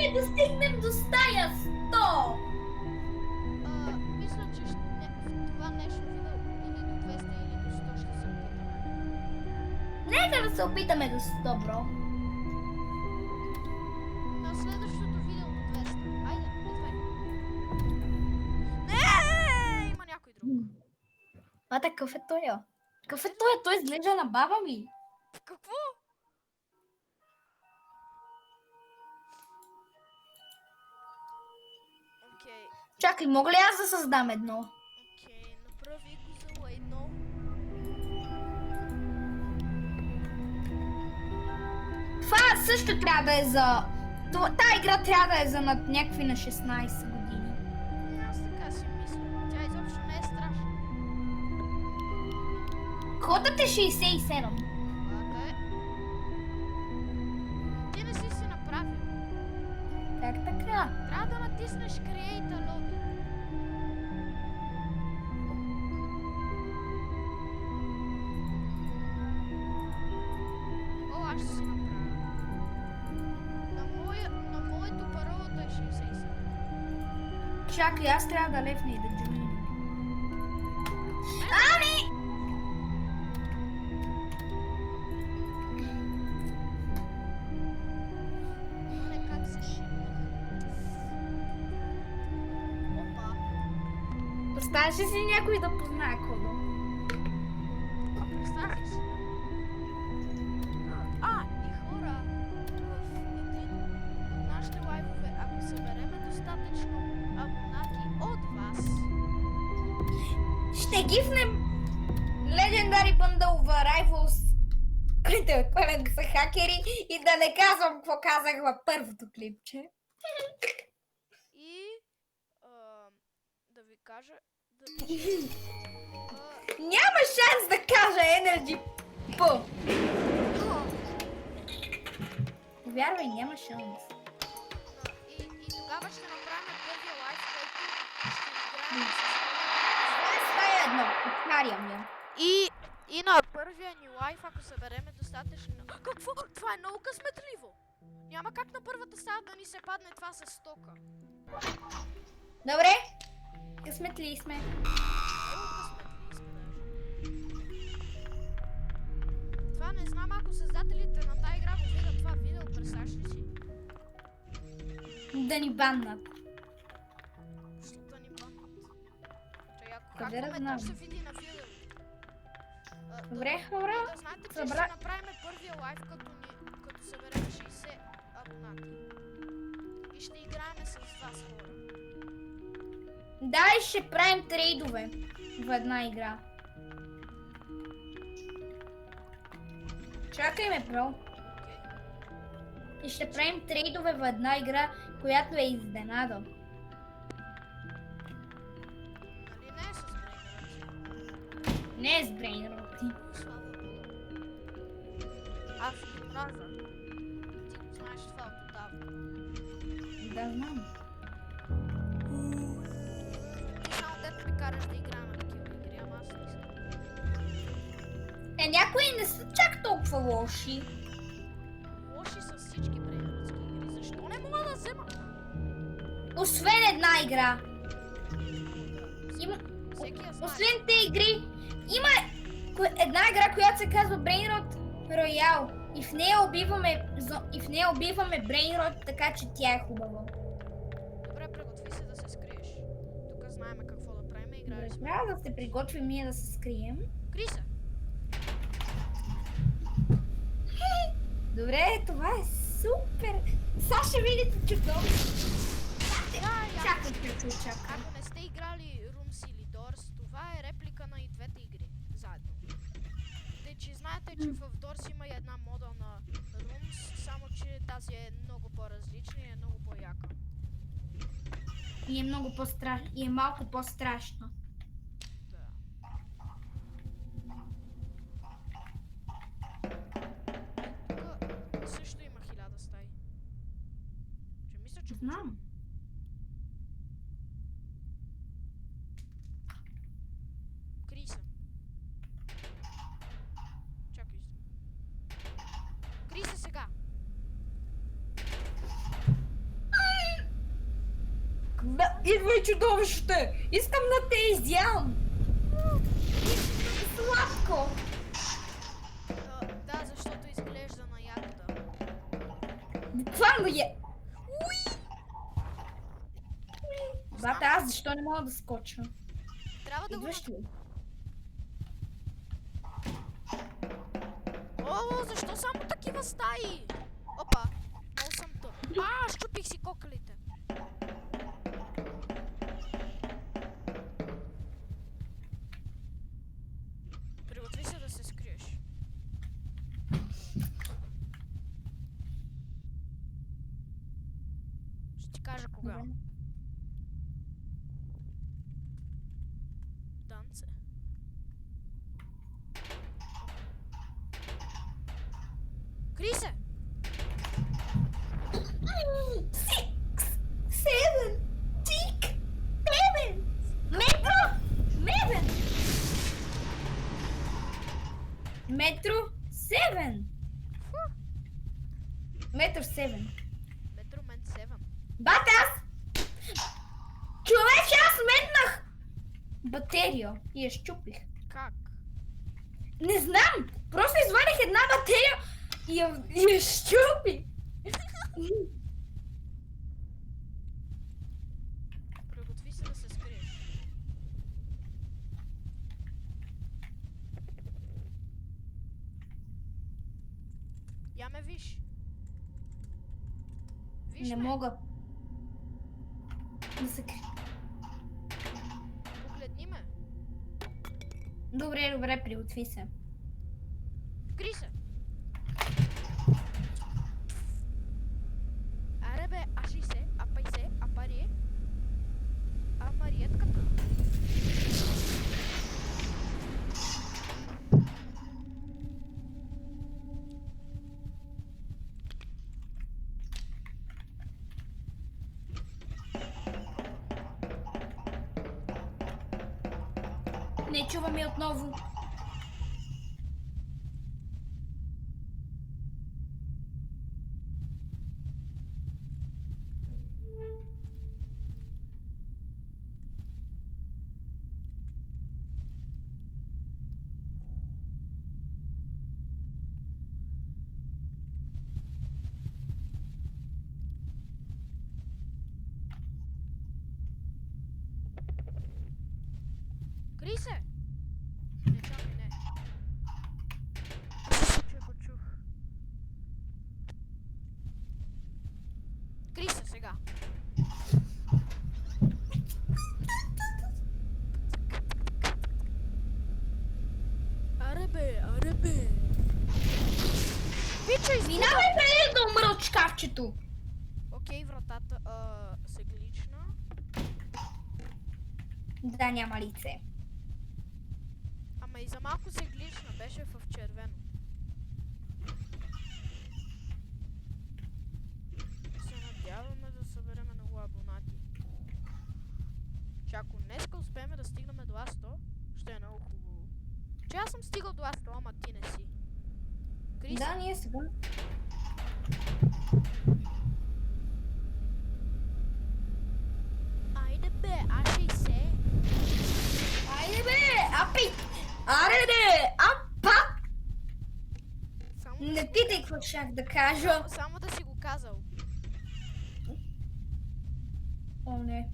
ние да стигнем до стая 100? Мисля, че в това нещо видео или до 200 или до 100 ще се опитаме. Нека да се опитаме до 100, бро. На следващото видео до 200. Айде, идвай. Не, има някой друг. А такъв е той, а? Какъв е той? Той изглежда на баба ми. Какво? Окей, Чакай, мога ли аз да създам едно? окей, направи го за едно. Това също трябва да е за... Тая игра трябва да е за над някакви на 16 години. Аз така си мисля. Тя изобщо не е страшна. Кодът е 67. Така е. Ти не си се направил. Как така? Трябва да натиснеш Create a Lobby. О, аз ще си направя. На моето паролата е 67. Чакай, аз трябва да лепна и да джуни. Ами! Не, как се шибнах. Опа. Представяш ли си някой да познае кода? Представи си. И хора, в един от нашите лайвове, ако събереме достатъчно абонати от вас, Ще гифнем Legendary Bundle of Rivals, който е пълен са хакери, и да не казвам какво казах във първото клипче. и да ви кажа, Няма шанс да кажа Energy P. Вярвай, няма шанс. и тогава ще направим първия лайв, който ще играем Това е едно. Отварям я. и на първия ни лайв, ако събереме достатъчно... Какво? Това е много късметливо! Няма как на първата стая да ни се падне това с стока. Добре. Късметли сме. Много късметли сме даже. Това не знам, ако създателите на тази игра го видят това видео, представяш ли си? Да ни баннат. Що да ни баннат? Чай, ако Къде да хакваме, знам? то ще се види на видео. Добре, хора. Да знаете, че Събра- ще направим първия лайв, като съберем 60 абонати. И ще играем с вас, хора. Да, и ще правим трейдове в една игра. Чакай ме, бро. Окей? И ще правим трейдове в една игра, която е изненада. Нали не е с брейнерът? Не е с брейнроти. Слава Богу. Аз ги мразя. Ти го знаеш това от отдавна. Да, знам. Ти само дето ми караш да играем на такива игри, ама аз не искам. Някои не са чак толкова лоши. Лоши са всички брейнерски игри. Защо не мога да взема? Освен една игра. Има... Всеки я знае. Освен те игри, има една игра, която се казва Brainrot Royale. И в нея убиваме Brainrot, така че тя е хубава. Добре, приготви се да се скриеш. Тук знаем какво да правим. Играли сме. Трябва да се приготвим ние да се скрием. Кри се! Добре, това е супер! Сега ще видите чудовище. Чакай. Ако не сте играли Rooms или Doors, това е реплика на и двете игри заедно. Те, че знаете, че в Doors има и една мода на Rooms, само че тази е много по-различна и е много по-яка. И е много по-страшно. И е малко по-страшно. Да. Тук също има 1000 стаи. Че мисля, че... Знам. Крий се. Чакай. Крий се сега. Идва и чудовището! Искам да те изям! Сладко! Да, защото изглежда на ягода. Буквално е! Бате, аз защо не мога да скоча? Трябва да го... Идваш ли? О, защо само такива стаи? Опа, много съм тъп. Щупих си кокалите. Приготви се да се скриеш. Ще ти кажа кога. Добре. Данце. Кри се! 6, 7, 6, 7, метро, 7. Метро 7. Метро 7. Метро мен 7. Бате, аз! Човече, аз метнах батерия и я щупих. Как? Не знам! Просто извадих една батерия и я щупих. Приготви се да се скриеш. Я ме виж. Виж Не ме. мога да се крия. Погледни ме. Добре, добре, приготви се. Кри се. Аре бе, А60, А50, А50, А Мариетката. Не чуваме отново. Кри се! Не, чакай, не. Че го чух. Кри се сега. Аре бе. Пича, Минавай преди да умра от шкафчето. Окей, вратата се глична. Да, няма лице. Ама и за малко се глична, беше в червено. Се надяваме да съберем много абонати. Че ако днеска успеем да стигнем до А100, ще е много хубаво. Че аз съм стигал до А100, ама ти не си. Крис, Да, ние сега. айде бе, А60. Айде бе, апи! Аре бе, апа! Само Не питай какво щях да кажа. само да си го казал. О, не.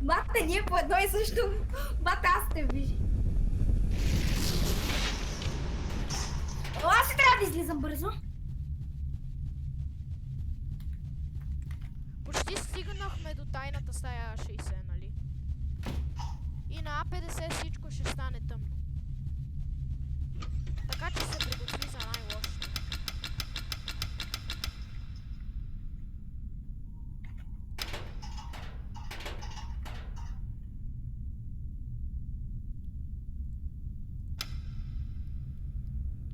Бате, ние по едно и също. Бате, аз те виждам. О, аз ще трябва да излизам бързо. Почти стигнахме до тайната стая А60, нали? И на А50 всичко ще стане тъмно. Така че се приготви за най-лошото.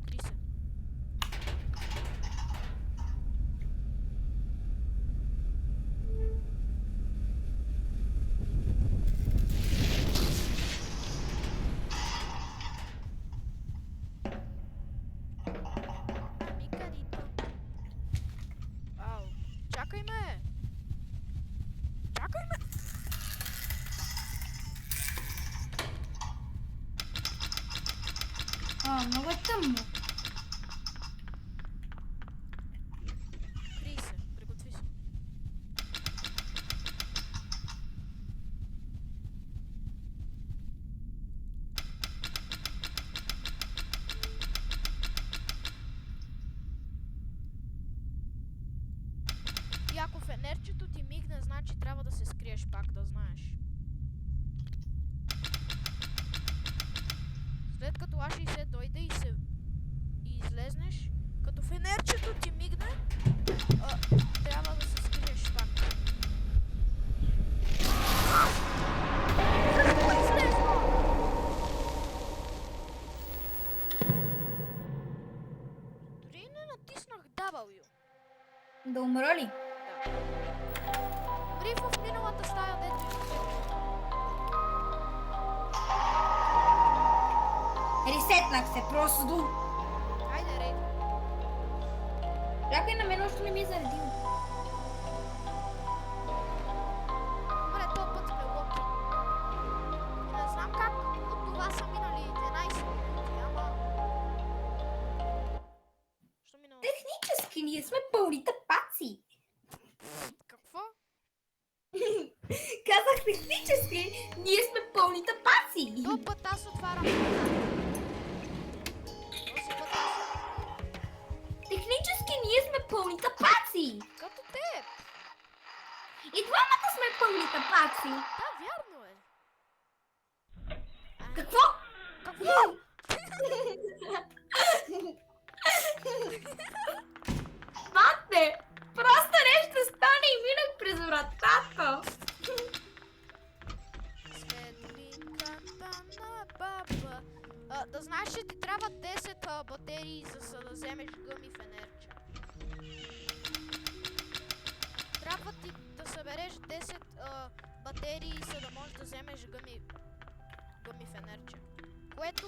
Кри се. Много е тъмно. Крий се, приготви се. И ако фенерчето ти мигне, значи трябва да се скриеш пак, да знаеш. След като А60 дойде и излезнеш, като фенерчето ти мигне, трябва да се скриеш пак. Какво излезна? Дори не натиснах W. Да умра ли? Да. Умри в миналата стая, дето има. Ресетнах се просто. Хайде, рейд. Чакай, на мен още не ми е заредил. Добре, този път сме локи. Не знам как от това са минали 11 минути, ама... Що минало? Технически ние сме пълни тапаци. Какво? Казах технически, ние сме пълни тапаци. Този път аз отварям. Този път аз... Технически ние сме пълни тапаци. Като теб. И двамата сме пълни тапаци. Да, вярно е. Какво? Какво? Мате, просто нещо стане и минах през вратата. Светлинката на баба. Да знаеш, че ти трябва 10 батерии, за да вземеш гъми фенерче. Трябва ти да събереш 10 батерии, за да можеш да вземеш гъми фенерче. Което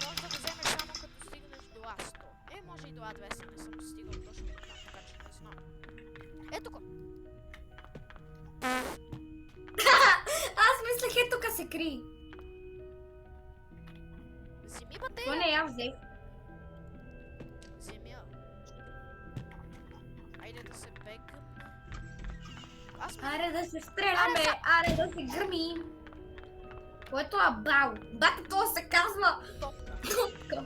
можеш да го вземеш само като стигнеш до А100. Може и до А200, не съм стигал точно до там, така че не знам. Ето го! Аз мислех е тук се кри. Вземи Това батерия! не я взех. Вземи я. Айде да се бегам. Аз ме... Аре да се стреляме, аре да се гърмим. Което е бал? Бата, това се казва Топка. топка.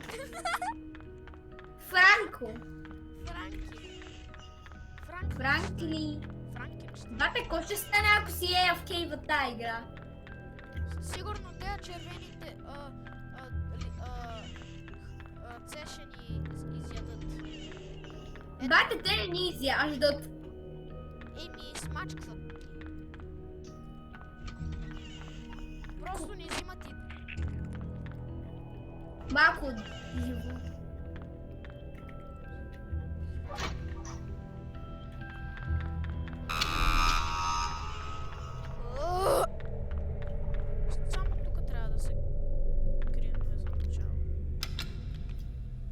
Франко. Франки. Франкли. Франки. Бате, какво ще стане ако си AFK в тази игра? Сигурно те червените це ще ни изядат. Бате, те не ни изяждат. Еми, смачкват. Просто не взимат и... Малко живо. Само тук трябва да се крием за начало.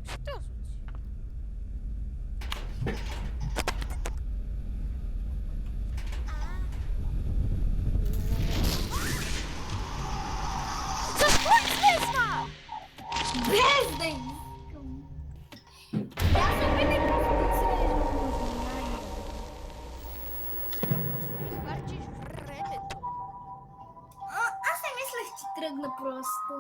Ще те звуци. Защо излезна? Без да искам. Аз се опитах просто да се внимание. Сега просто ми харчиш времето. Аз не мислех, че тръгна просто.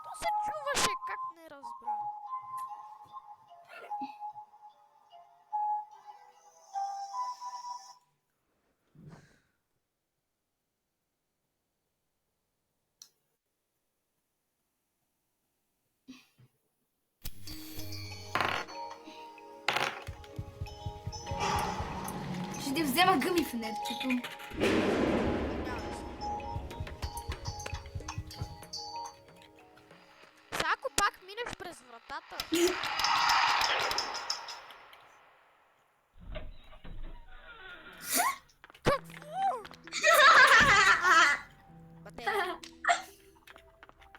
То се чуваше, как не разбра. Ще взема гъми в нерчето. Няма да се. Сега ако пак минеш през вратата... Какво? Батерия.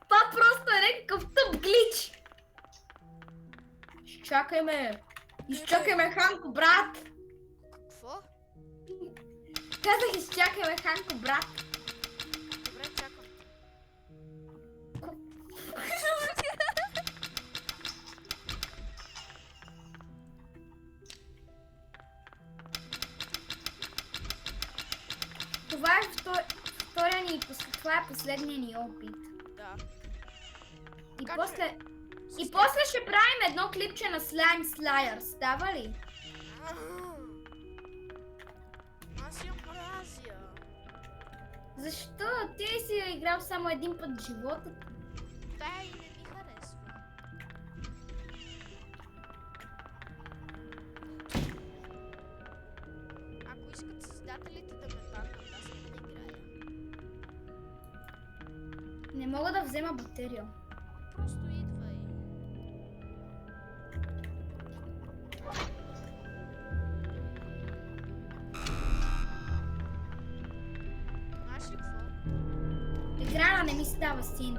Това просто е някакъв тъп глич. Изчакай изчакай Ханко, брат. Какво? Казах, изчакай Ханко, брат. Добре, чакам. втория ни, това е последния ни опит. Да. И Така после... че, И после ще правим едно клипче на Slime Slayer, става ли? Аз я мразя. Защо? Ти си играл само един път в живота. Да, и не ми харесва. Ако искат създателите да ме баннат, аз не играя. Не мога да взема батерия. Просто идвай. Знаеш ли какво? Екрана не ми става син.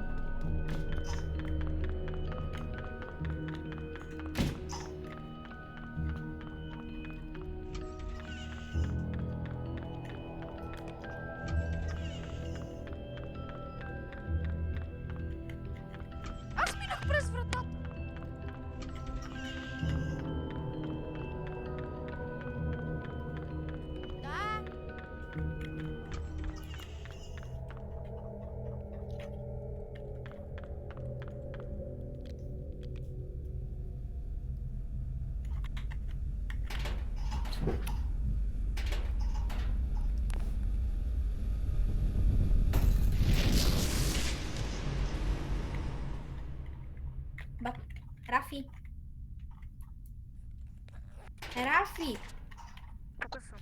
Аз минах през вратата. Да. Рафи. Рафи. Тук съм.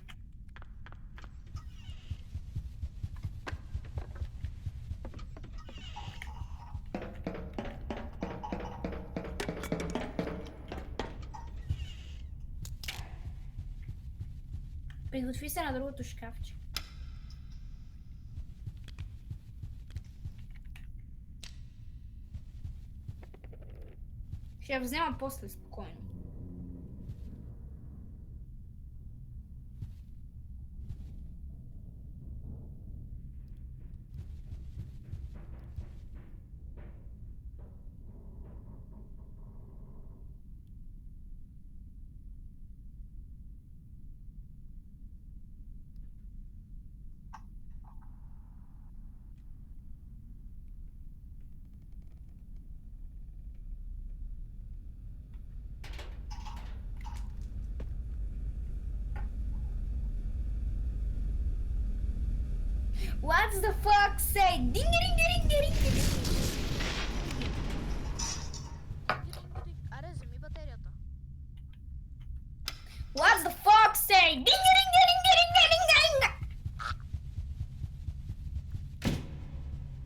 Приготви се на другото шкафче. Ще я взема после спокойно. What's the fuck say? Ding ding ding ding ding. Аре, вземи батерията. What's the fuck say? Ding ding ding ding ding ding.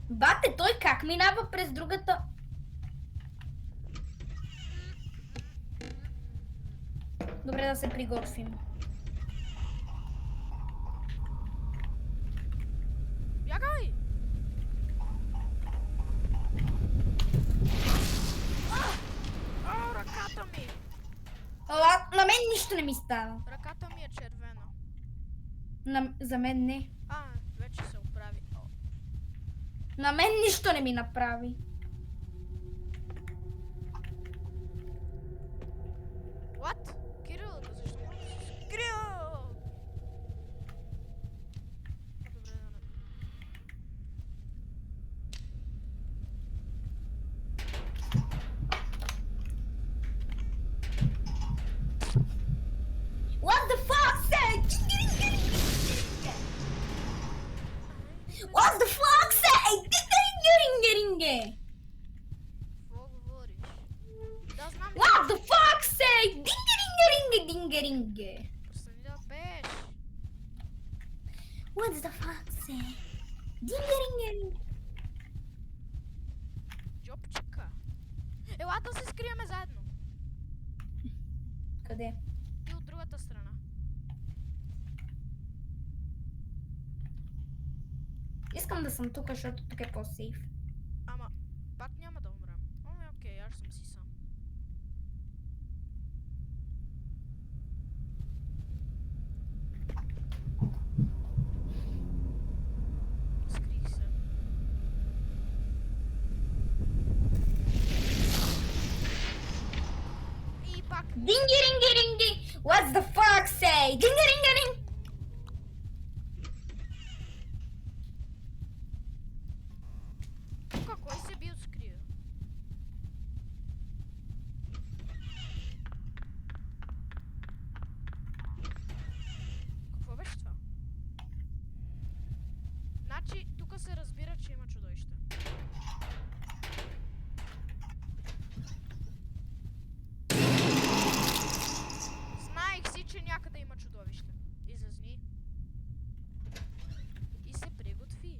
Бате, той как минава през другата? Добре, да се приготвим. Бягай! Ръката ми! На мен нищо не ми става. Ръката ми е червена. За мен не. Вече се оправи. На мен нищо не ми направи. What? Кирил, защо не си? Кирил! Добре, да. What the fuck say? What the fuck say? Динге. Какво говориш? Да, знам ли? What the fuck say? Динге. Престани да пееш. What the fuck say? Динге. Джобчика. Ела да се скриеме заедно. Къде? Ти от другата страна. Искам да съм тук, защото тук е по-сейф. Ама, пак няма да умрем. Окей, аз съм си сам. Скрих се. И пак. Динги. What the fuck say? Динги. се разбира, че има чудовище. Знаех си, че някъде има чудовище. Излезни. И се приготви.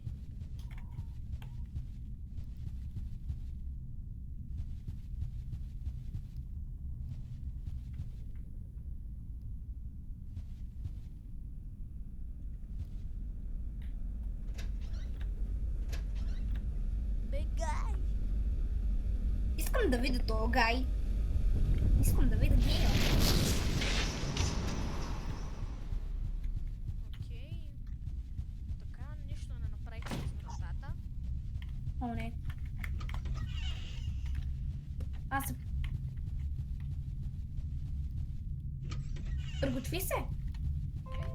Бегай! Искам да видя този гай. Искам да видя гея. Окей. Така, нищо не направих с вратата. О, не. Аз се... Приготви се. Окей.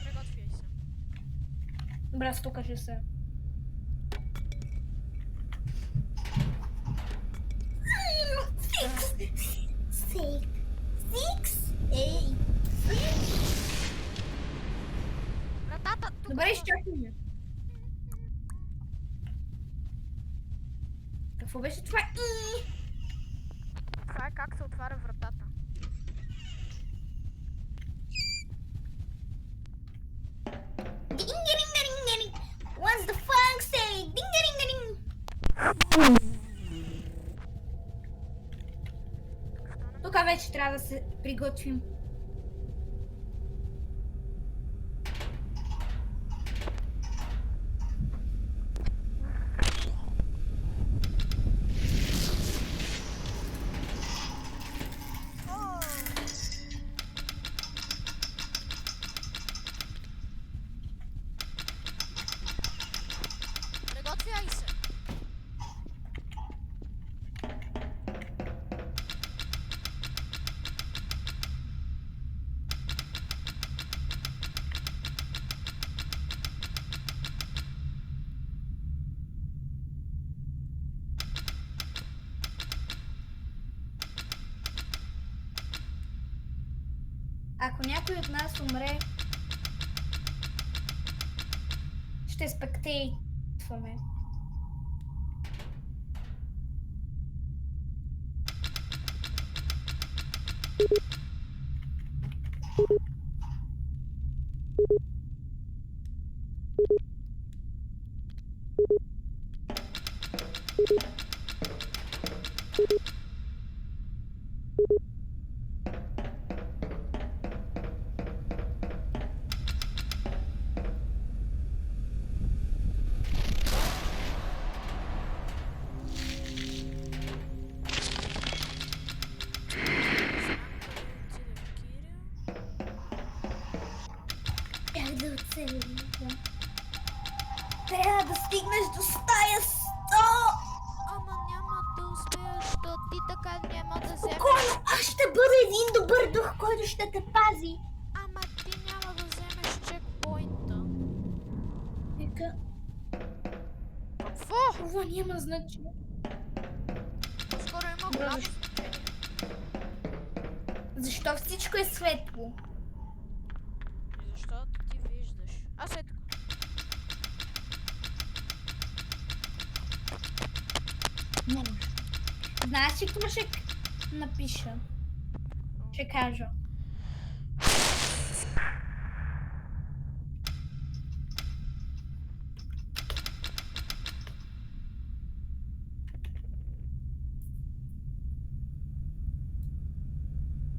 Приготвяй се. Добре, стукаше се. Вратата тук. Добре, изчакай. Какво беше това? Това е как се отваря вратата. Ding-a-ding-a-ding-a-ding. What's the funk say? Ding-a-ding-a-ding. Тук вече трябва да се приготвим. Приготвяй се. Ако някой от нас умре, ще спектейтваме. Как да оцелим? Трябва да стигнеш до стая 100! Ама няма да успееш, защото ти така няма да вземеш. Спокойно, аз ще бъда един добър дух, който ще те пази. Ама ти няма да вземеш чекпоинта. Нека, Какво? това няма значение. Скоро има Добре, голямо защо? значение. Защо всичко е светло? И защото ти виждаш. Аз ето. Не може. Знаеш ли какво ще напиша? Ще кажа.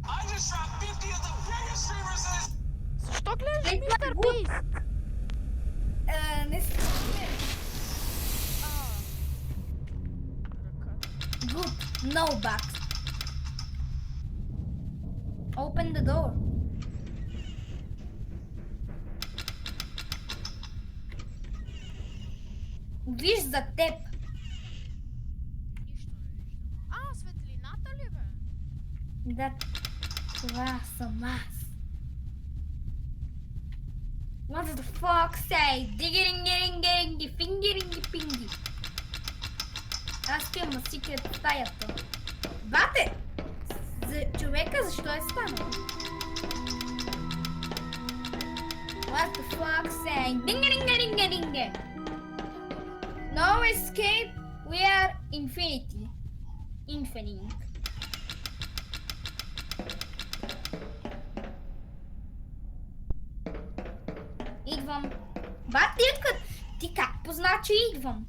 I just dropped 50 of the biggest streamers in this. Защо гледаш Не, това Мистер е Бист? Не се. Ръка. Good. No bugs. Open the door. Виж за теб. Нищо не виждам. А, светлината ли бе? Да, това съм аз. What the fuck say? Дигеринги, фингеринги, пинги. Аз спям на секрет в стаята. Бате! За човека защо е станал? What the fuck say? Динга. No escape. We are infinity. Infinite. Идвам. Бат, ти откъде? Ти как позна, че идвам?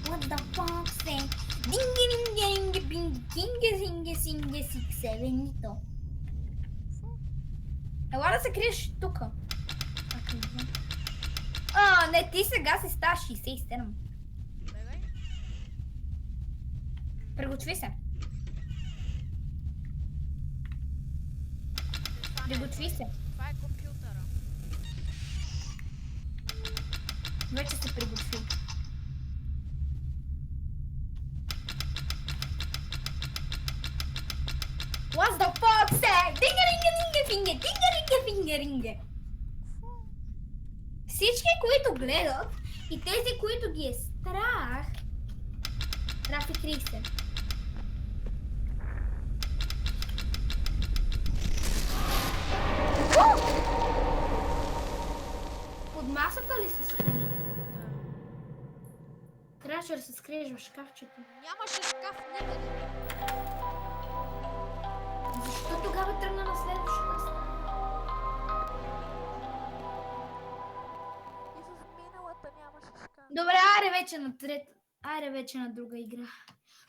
What the fuck say? Динги, бинги, кинги, синги, 6-7 нито. Ела да се криеш тука. Не, ти сега си става 67. Бегай. Приготви се. Приготви се. Това е компютъра. Вече се приготви. What's the fuck say? Динга. Всички, които гледат и тези, които ги е страх, Рафи 30. Под масата ли се скри? Трябваше да се скриеш в шкафчето. Нямаше шкаф никъде. Защо тогава тръгна на следващата страна? И с миналата нямаше шкаф. Добре, айде вече на трета. Айде вече на друга игра.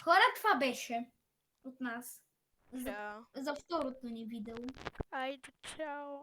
Хора, това беше от нас. Чао. За второто ни видео. Айде, чао.